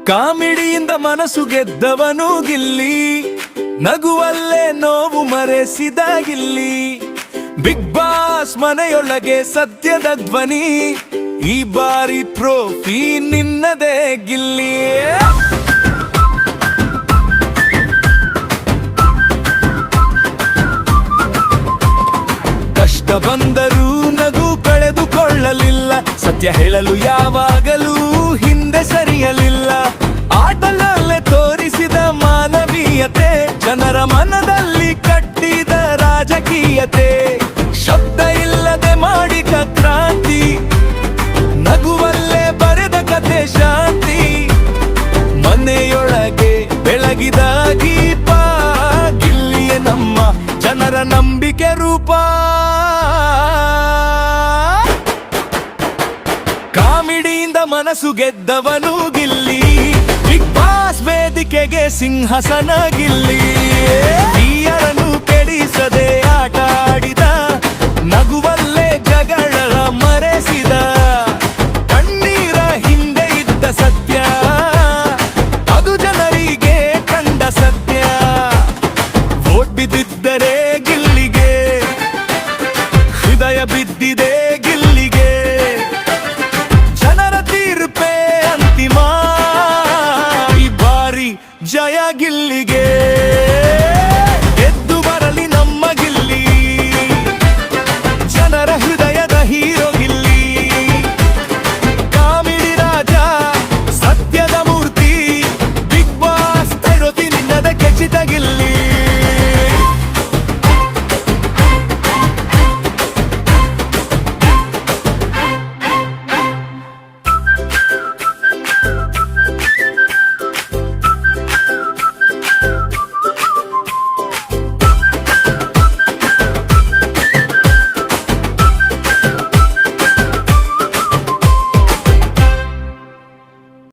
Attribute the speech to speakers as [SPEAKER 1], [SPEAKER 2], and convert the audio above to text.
[SPEAKER 1] ಕಾಮಿಡಿಯಿಂದ ಮನಸ್ಸು ಗೆದ್ದವನು ಗಿಲ್ಲಿ, ನಗುವಲ್ಲೇ ನೋವು ಮರೆಸಿದ Gilli. Big boss ಮನೆಯೊಳಗೆ ಸತ್ಯದ ಧ್ವನಿ, ಈ ಬಾರಿ ಟ್ರೋಫಿ ನಿನ್ನದೇ ಗಿಲ್ಲಿ. ಕಷ್ಟ ಬಂದರೂ ನಗು ಕಳೆದುಕೊಳ್ಳಲಿಲ್ಲ, ಸತ್ಯ ಹೇಳಲು ಯಾವಾಗಲೂ ಹಿಂದೆ ಸರಿಯಲಿಲ್ಲ. ಆಟಲಲ್ಲೇ ತೋರಿಸಿದ ಮಾನವೀಯತೆ, ಜನರ ಮನದಲ್ಲಿ ಕಟ್ಟಿದ ರಾಜಕೀಯತೆ. ಶಬ್ದ ಇಲ್ಲದೆ ಮಾಡಿದ ಕ್ರಾಂತಿ, ನಗುವಲ್ಲೇ ಬರೆದ ಕತೆ ಶಾಂತಿ. ಮನೆಯೊಳಗೆ ಬೆಳಗಿದ ದೀಪ, ಗಿಲ್ಲಿಯೇ ನಮ್ಮ ಜನರ ನಂಬಿಕೆ ರೂಪ. ಕಾಮಿಡಿಯಿಂದ ಮನಸ್ಸು ಗೆದ್ದವನು ಗಿಲ್ಲಿ, ಬಿಗ್ ಬಾಸ್ ವೇದಿಕೆಗೆ ಸಿಂಹಾಸನ ಗಿಲ್ಲಿ. ಯಾರನ್ನು ಕೆಡಿಸದೆ